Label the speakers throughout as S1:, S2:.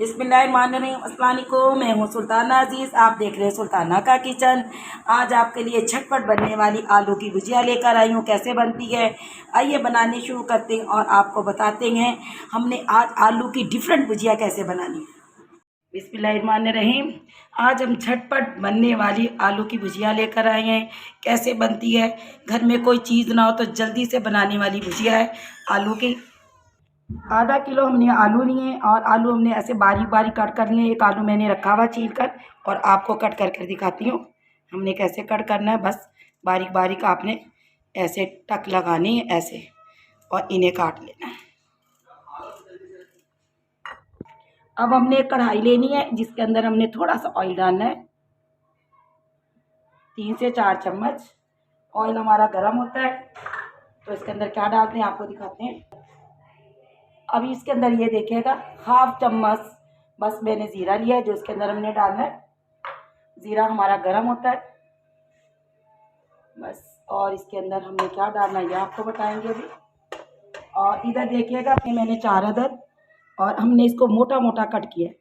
S1: बिस्मिल्लाहिर्रहमानिर्रहीम। अस्सलाम वालेकुम। मैं हूँ सुल्ताना अजीज़, आप देख रहे हैं सुल्ताना का किचन। आज आपके लिए झटपट बनने वाली आलू की भुजिया लेकर आई हूँ। कैसे बनती है आइए बनानी शुरू करते हैं और आपको बताते हैं हमने आज आलू की डिफरेंट भुजिया कैसे बनानी है। बिस्मिल्लाहिर्रहमानिर्रहीम। आज हम झटपट बनने वाली आलू की भुजिया लेकर आए हैं। कैसे बनती है, घर में कोई चीज़ ना हो तो जल्दी से बनाने वाली भुजिया है आलू की। आधा किलो हमने आलू लिए और आलू हमने ऐसे बारीक बारीक कट कर लिए। एक आलू मैंने रखा हुआ छील कर और आपको कट कर दिखाती हूँ हमने कैसे कट करना है। बस बारीक बारीक आपने ऐसे टक लगानी है ऐसे और इन्हें काट लेना है। अब हमने एक कढ़ाई लेनी है जिसके अंदर हमने थोड़ा सा ऑयल डालना है, 3 से 4 चम्मच। ऑयल हमारा गर्म होता है तो इसके अंदर क्या डालते हैं आपको दिखाते हैं। अभी इसके अंदर ये देखिएगा हाफ चम्मच बस मैंने ज़ीरा लिया है जो इसके अंदर हमने डालना है। ज़ीरा हमारा गर्म होता है बस। और इसके अंदर हमने क्या डालना है ये आपको बताएंगे अभी। और इधर देखिएगा मैंने 4 अदद और हमने इसको मोटा मोटा कट किया है।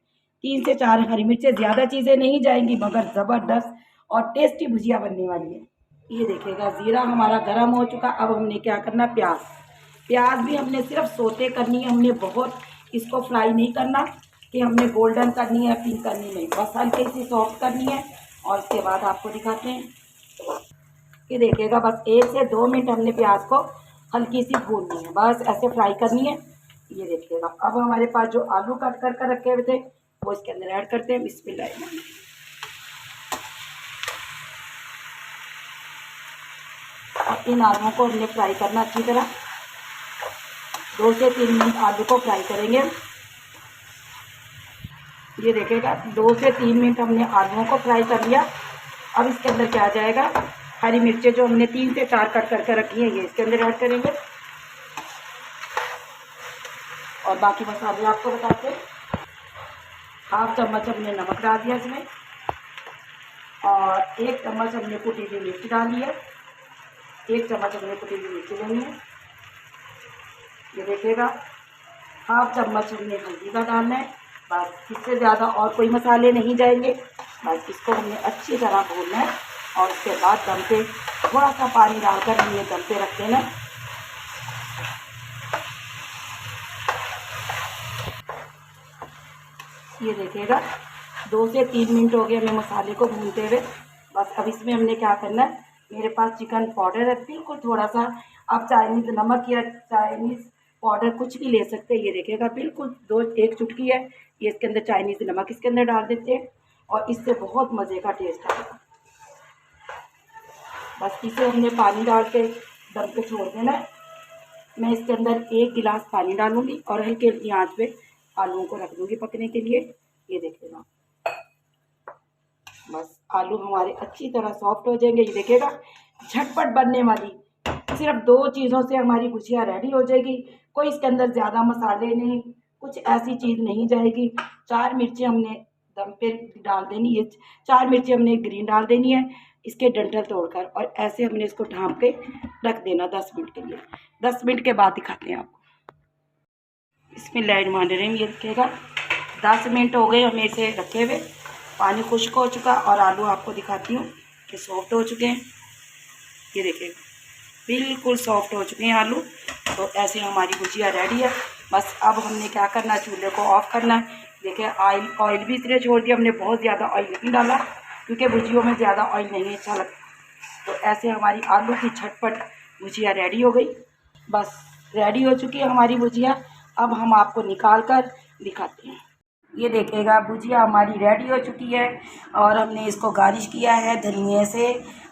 S1: 3 से 4 हरी मिर्चें, ज़्यादा चीज़ें नहीं जाएंगी मगर ज़बरदस्त और टेस्टी भुजिया बनने वाली है। ये देखिएगा ज़ीरा हमारा गर्म हो चुका। अब हमने क्या करना, प्याज भी हमने सिर्फ सोते करनी है। हमने बहुत इसको फ्राई नहीं करना कि हमने गोल्डन करनी है, पिंक करनी नहीं, बस हल्की सी सॉफ्ट करनी है। और इसके बाद आपको दिखाते हैं। ये देखिएगा बस 1 से 2 मिनट हमने प्याज को हल्की सी भूननी है, बस ऐसे फ्राई करनी है। ये देखिएगा अब हमारे पास जो आलू कट कर रखे हुए थे वो इसके अंदर ऐड करते हैं। बिस्मिल्लाह। और इन आलूओं को हमने फ्राई करना अच्छी तरह, 2 से 3 मिनट आलू को फ्राई करेंगे। ये देखिएगा 2 से 3 मिनट हमने आलूओं को फ्राई कर लिया। अब इसके अंदर क्या आ जाएगा, हरी मिर्चें जो हमने 3 से 4 कट करके रखी है ये इसके अंदर ऐड करेंगे। और बाकी मसाले आपको बताते हैं। हाफ चम्मच हमने नमक डाल दिया इसमें और 1 चम्मच हमने कुटी हुई मिर्च डाल दी है। 1 चम्मच हमने कुटी हुई मिर्च लेनी है। ये देखिएगा हाफ चम्मच हमने हल्दी का डालना है, बस इससे ज़्यादा और कोई मसाले नहीं जाएंगे। बस इसको हमने अच्छी तरह भूनना है और उसके बाद दम पे थोड़ा सा पानी डालकर हमने दम पे रख देना। ये देखिएगा 2 से 3 मिनट हो गए हमें मसाले को भूनते हुए। बस अब इसमें हमने क्या करना है, मेरे पास चिकन पाउडर है बिल्कुल थोड़ा सा, आप चाइनीज़ नमक या चाइनीज़ पाउडर कुछ भी ले सकते हैं। ये देखिएगा बिल्कुल 1 चुटकी है ये इसके अंदर चाइनीज़ नमक इसके अंदर डाल देते हैं और इससे बहुत मज़े का टेस्ट आएगा। बस इसे हमने पानी डाल के दम पे छोड़ देना है। मैं इसके अंदर 1 गिलास पानी डालूंगी और हल्की हल्की आंच पे आलूओं को रख दूंगी पकने के लिए। ये देखिएगा बस आलू हमारे अच्छी तरह सॉफ्ट हो जाएंगे। ये देखिएगा झटपट बनने वाली सिर्फ 2 चीज़ों से हमारी भुजिया रेडी हो जाएगी। कोई इसके अंदर ज़्यादा मसाले नहीं, कुछ ऐसी चीज़ नहीं जाएगी। 4 मिर्चें हमने दम पे डाल देनी है, 4 मिर्चें हमने ग्रीन डाल देनी है इसके डंठल तोड़कर और ऐसे हमने इसको ढाँप के रख देना 10 मिनट के लिए। 10 मिनट के बाद दिखाते हैं आपको। बिस्मिल्लाहिर्रहमानिर्रहीम। ये देखिएगा 10 मिनट हो गए हमें इसे रखे हुए, पानी खुश्क हो चुका और आलू आपको दिखाती हूँ कि सॉफ्ट हो चुके हैं। ये देखिएगा बिल्कुल सॉफ्ट हो चुके हैं आलू। तो ऐसे हमारी भुजिया रेडी है। बस अब हमने क्या करना है, चूल्हे को ऑफ करना है। देखिए ऑयल भी इसलिए छोड़ दिया हमने, बहुत ज़्यादा ऑयल नहीं डाला क्योंकि भुजियों में ज़्यादा ऑयल नहीं अच्छा लगता। तो ऐसे हमारी आलू की झटपट भुजिया रेडी हो गई। बस रेडी हो चुकी है हमारी भुजिया। अब हम आपको निकाल कर दिखाते हैं। ये देखिएगा भुजिया हमारी रेडी हो चुकी है और हमने इसको गार्निश किया है धनिए से।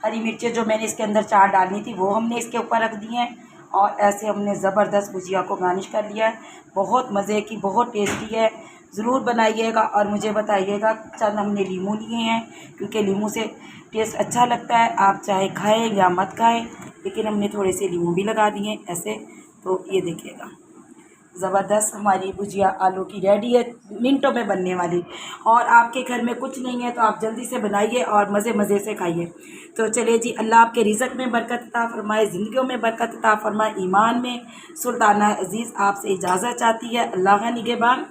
S1: हरी मिर्चें जो मैंने इसके अंदर 4 डालनी थी वो हमने इसके ऊपर रख दी हैं और ऐसे हमने ज़बरदस्त भुजिया को गार्निश कर लिया है। बहुत मज़े की, बहुत टेस्टी है, ज़रूर बनाइएगा और मुझे बताइएगा। चंद हमने लीमू लिए हैं क्योंकि लीमू से टेस्ट अच्छा लगता है, आप चाहे खाएँ या मत खाएँ, लेकिन हमने थोड़े से लीमू भी लगा दिए ऐसे। तो ये देखिएगा ज़बरदस्त हमारी भुजिया आलू की रेडी है, मिनटों में बनने वाली। और आपके घर में कुछ नहीं है तो आप जल्दी से बनाइए और मज़े से खाइए। तो चलिए जी, अल्लाह आपके रिज़्क़ में बरकत अता फ़रमाए, ज़िंदगियों में बरकत अता फ़रमाए, ईमान में। सुल्ताना अज़ीज़ आपसे इजाज़त चाहती है। अल्लाह निगहबान।